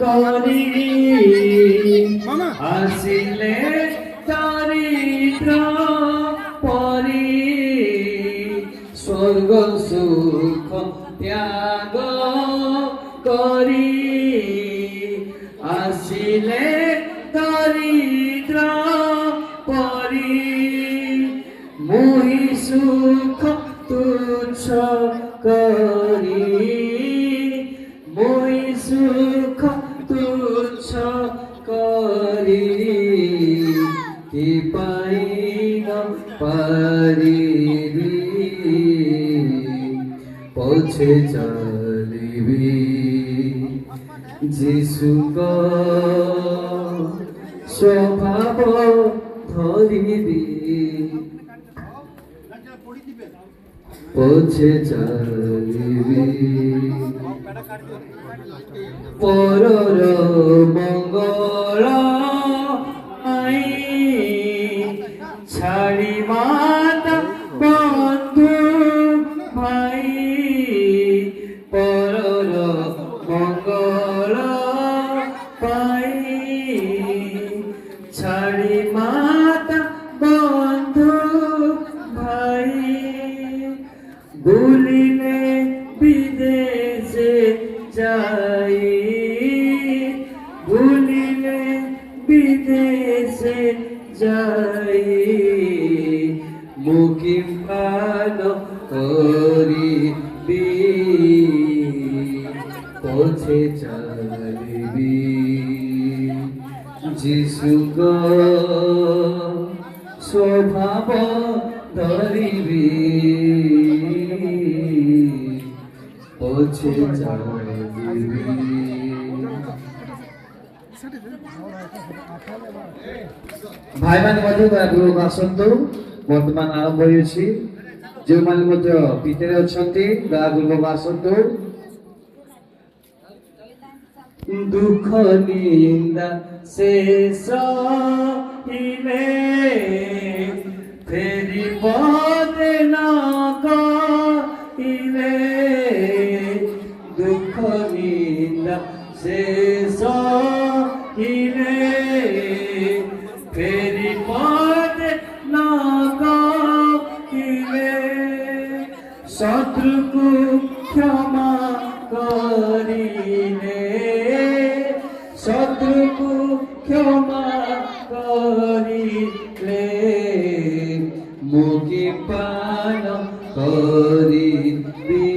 করি আসিলে চরিত্র পরি স্বর্গ সুখ ত্যাগ করি আসিলে দরিদ্র পরি মুহি সুখ তুচ্ছ করি মুহি সুখ তুচ্ছ করি কি পাই ন পারিবি পছে চলিবি যিশুক স্বভাব ধরিবি পছে চলিবি পরর মঙ্গল আই ছাড়ি মাতা বন্ধু ভাই পরর মঙ্গল পাই ছাড়ি মাতা বন্ধু ভাই ভুলিলে বিদেশে যাই ভুলিলে বিদেশে যাই মুকিম পান করিবি পছে চলিবি যিশুক স্বভাব ধরিবি পছে চলিবি। ଭାଇମାନେ ମଧ୍ୟ ଗୃହକୁ ଆସନ୍ତୁ। ବର୍ତ୍ତମାନ ଆରମ୍ଭ ହୋଇଛି। ଯେଉଁମାନେ ମଧ୍ୟ ଭିତରେ ଅଛନ୍ତି ଗୃହକୁ ଆସନ୍ତୁ। ଦୁଃଖ ନିନ୍ଦା ଶେଷ ହେଲେ ଫେରି ପଦେ ନ କହିଲେ ଦୁଃଖ ନିନ୍ଦା ଶେଷ ହେଲେ ফেরি পদে না গিলে শত্রুকু ক্ষমা করিলে শত্রুকু ক্ষমা করিলে মুক্তি পান করিবি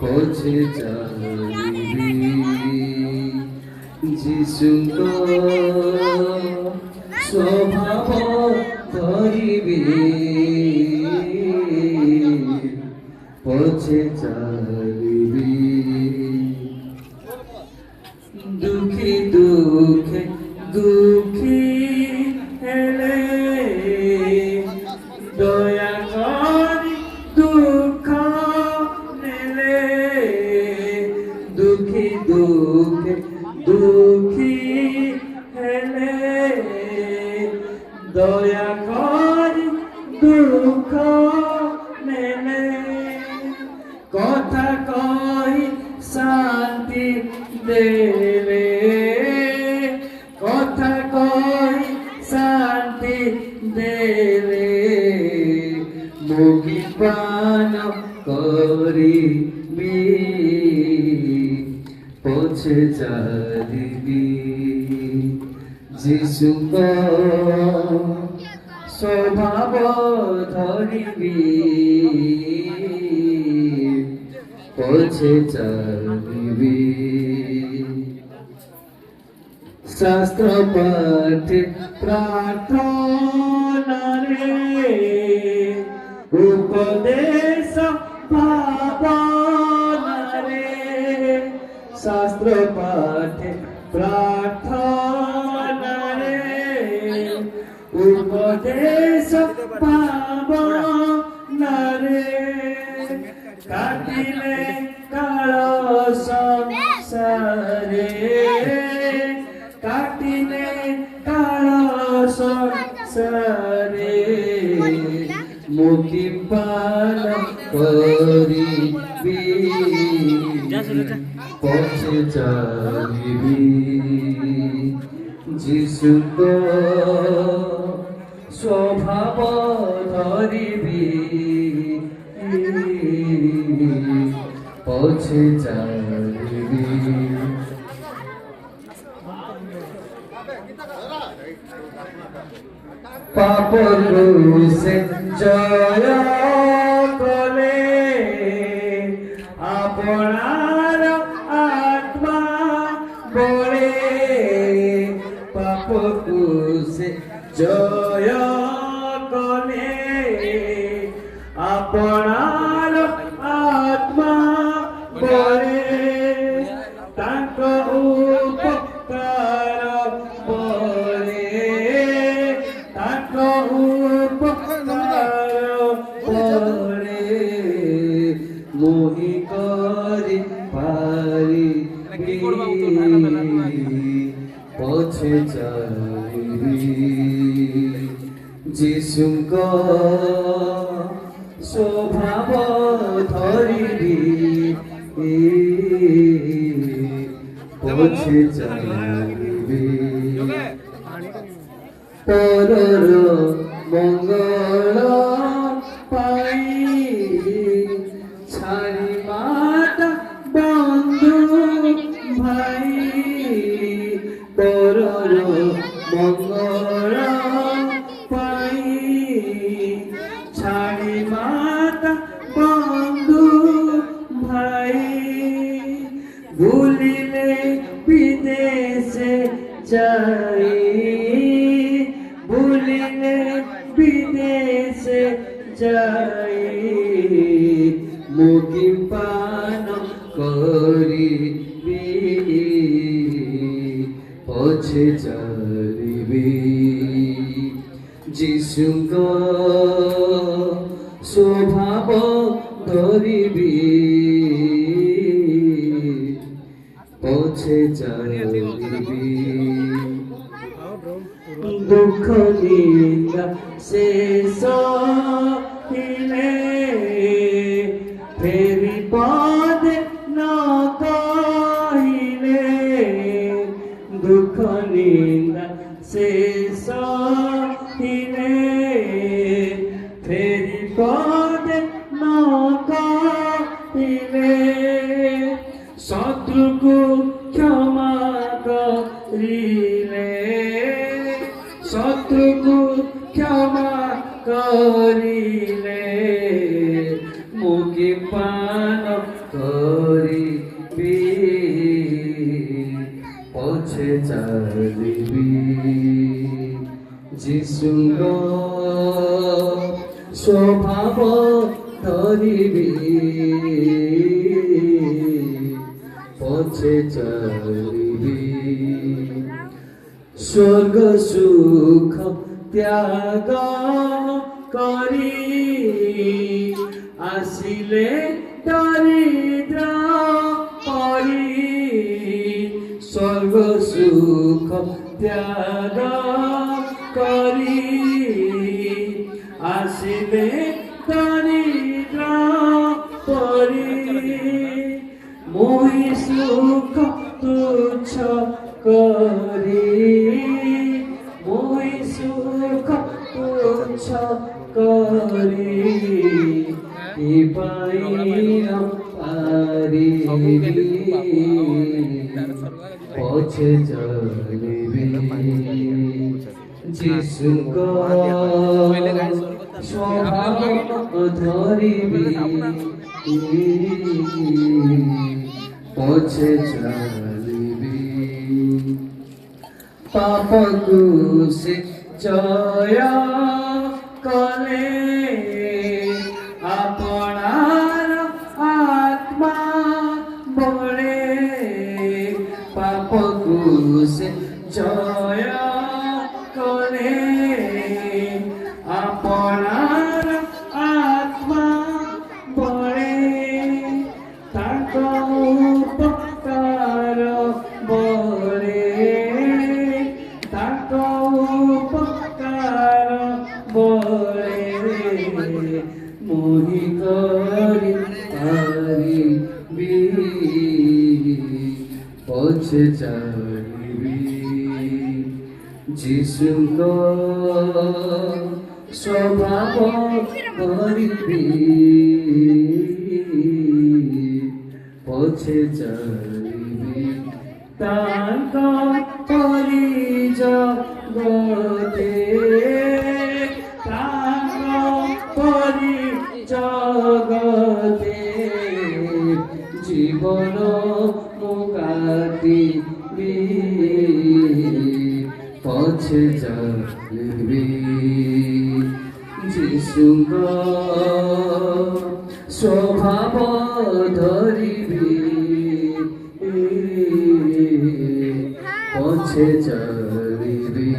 পছে চলিবি যিশুক স্বভাব ধরিবি পছে চলিবি দুঃখী দুঃখে দুঃখী হেলে দয়া করি দুঃখ নেলে দুঃখী দুঃখে দুঃখী হেলে দয়া করি দুঃখ নেলে কথা কই শান্তি দেলে কথা কই শান্তি দেলে মুক্তি পান করিবি পছে চলিবি যিশুক স্বভাব ধরিবি পছে চলিবি শাস্ত্র পাঠ প্রার্থনারে উপদেশ ভাবনারে শাস্ত্র পাঠ প্রার্থনারে উপদেশ ভাবনারে কাটিলে কাল সংসারে কাটিলে কাল সংসারে মুক্তি পান করিবি পৌঁছে যাইবি যিশুଙ୍କ স্বভাব ধরিবি পৌঁছে যাইবি পাপরু সে জয় কলে আপনার আত্মা বলে পাপরু সে জয় কলে আপনার আত্মা বলে তাঙ্ক উপকার বলে তাঙ্ক উপকার বলে মোহি করি পারি পছে চাইবি যিশুଙ୍କ স্বভাব ধরিবি পছে চাইবি পরর মঙ্গল পাই ছাড়িবাটা বন্ধু ভাই পরর মঙ্গল পাই ছাড়িবাটা বন্ধু ভাই ভুলিলে বিদেশে যাই ভুলিলে বিদেশে যাই মুখি পান করিবি পছে চালিবি যিশুଙ୍କ স্বভাব ধরিবি পছে চালিবি দুঃখ নিন্দা শেষ হিলে ফেরি পদে ন কহিলে দুঃখ নিন্দা শেষ হিলে ফেরি পদে ন কহিলে শত্রুকু ক্ষমা করিলে শত্রুকু ক্ষমা করিলে মুখি পান করিবি পছে চালিবি যিশুଙ୍କ স্বভাব ধরিবি পছে চালিবি স্বর্গ সুখ ত্যাগ করি আসিলে দরিদ্র পরি স্বর্গ সুখ ত্যাগ করি আসিলে দরিদ্র পরি মোহি সুখ তুচ্ছ করি মোহি সুখ তুচ্ছ করি কি পাইয়া পারিবি পছে চালিবি যিশুଙ୍କ স্বভাব ধরিবি পছে চালিবি পাপকু সে জয় কলে আপনার আত্মা বলে পাপকু সে জয় কলে আপনার আত্মা বলে তাক উপকার বলে তাক উপকার বলে মোহি করি পারিবি পথে চলিবি যিশুঙ্গ স্বভাব ধরিবি পথে চলিবি তাଙ୍କ ପରିଜଗତେ ତାଙ୍କ ପରିଜଗତେ জীবন মুকাতিবি পথে চলিবি যিশুঙ্গ স্বভাব ধরিবি পথে চলিবি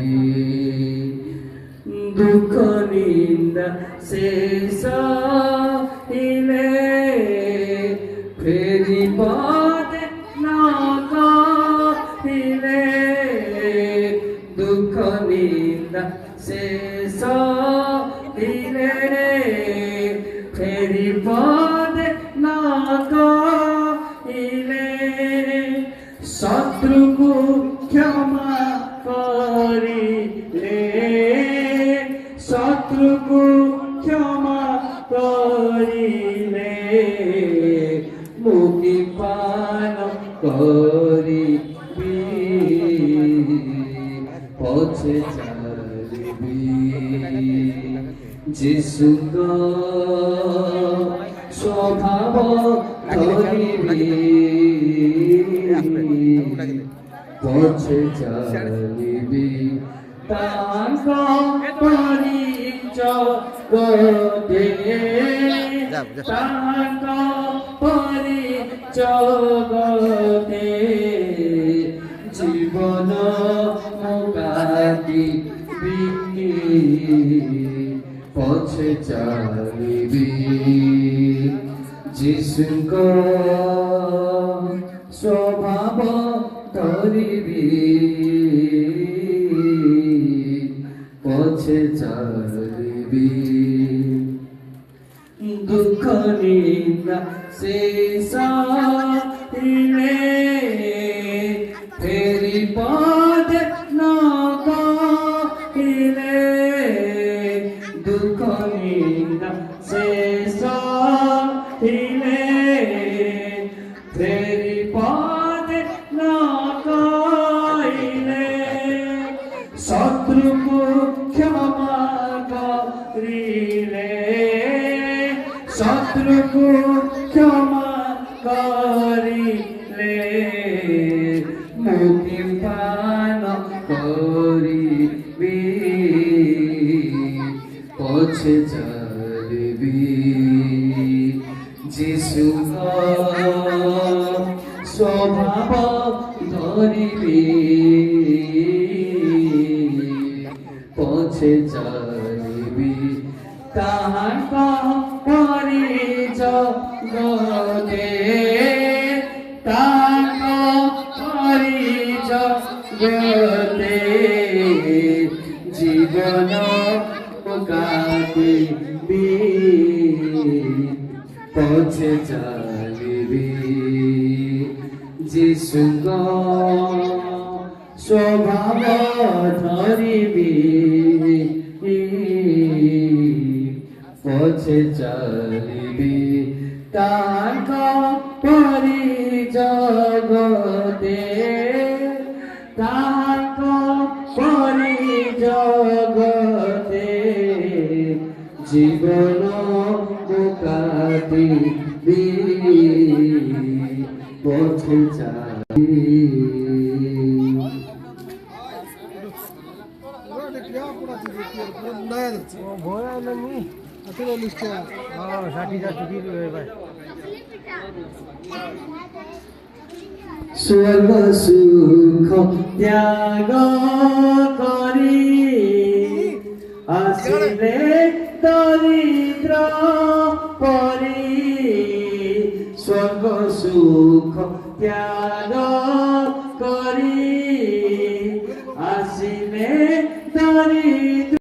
দুঃখ নিন্দা শেষ হইলে ফেরি পথে না কহিলে দুঃখ নিন্দা শেষ হইলে ফেরি পথে না কহিলে শত্রুকু ক্ষমা করিলে শত্রুকু ক্ষমা করিলে মুক্তি পান করিবি পথে চলিবি যিশুঙ্গ স্বভাব ধরিবি পথে চলিবি তাଙ୍କ ପରିଜଗତେ তাଙ୍କ ପରିଜଗତେ জীবন মুকাতিবি পথে চলিবি যিশুঙ্গ স্বভাব ধরিবি পথে চলিবি দুঃখ নিন্দা শেষ হইলে ফেরি পথে না কহিলে দুঃখ নিন্দা শেষ হইলে ফেরি পথে না কহিলে শত্রুকু ক্ষমা করিলে শত্রুকু ক্ষমা করিলে মুক্তি পান করিবি পথে চলিবি যিশুঙ্গ স্বভাব ধরিবি পথে চলিবি তাহাଙ୍କ ପରିଜଗତେ তাহাଙ୍କ ପରିଜଗତେ জীবন মুকাতিবি পথে চলিবি যিশুঙ্গ স্বভাব ধরিবি পথে চলিবি তাଙ୍କ ପରିଜଗତେ তাଙ୍କ ପରିଜଗତେ জীবন মুকাতিবি পথে চলিবি স্বর্গ সুখ ত্যাগ করি আসিলে দরিদ্র পরি স্বর্গ সুখ ত্যাগ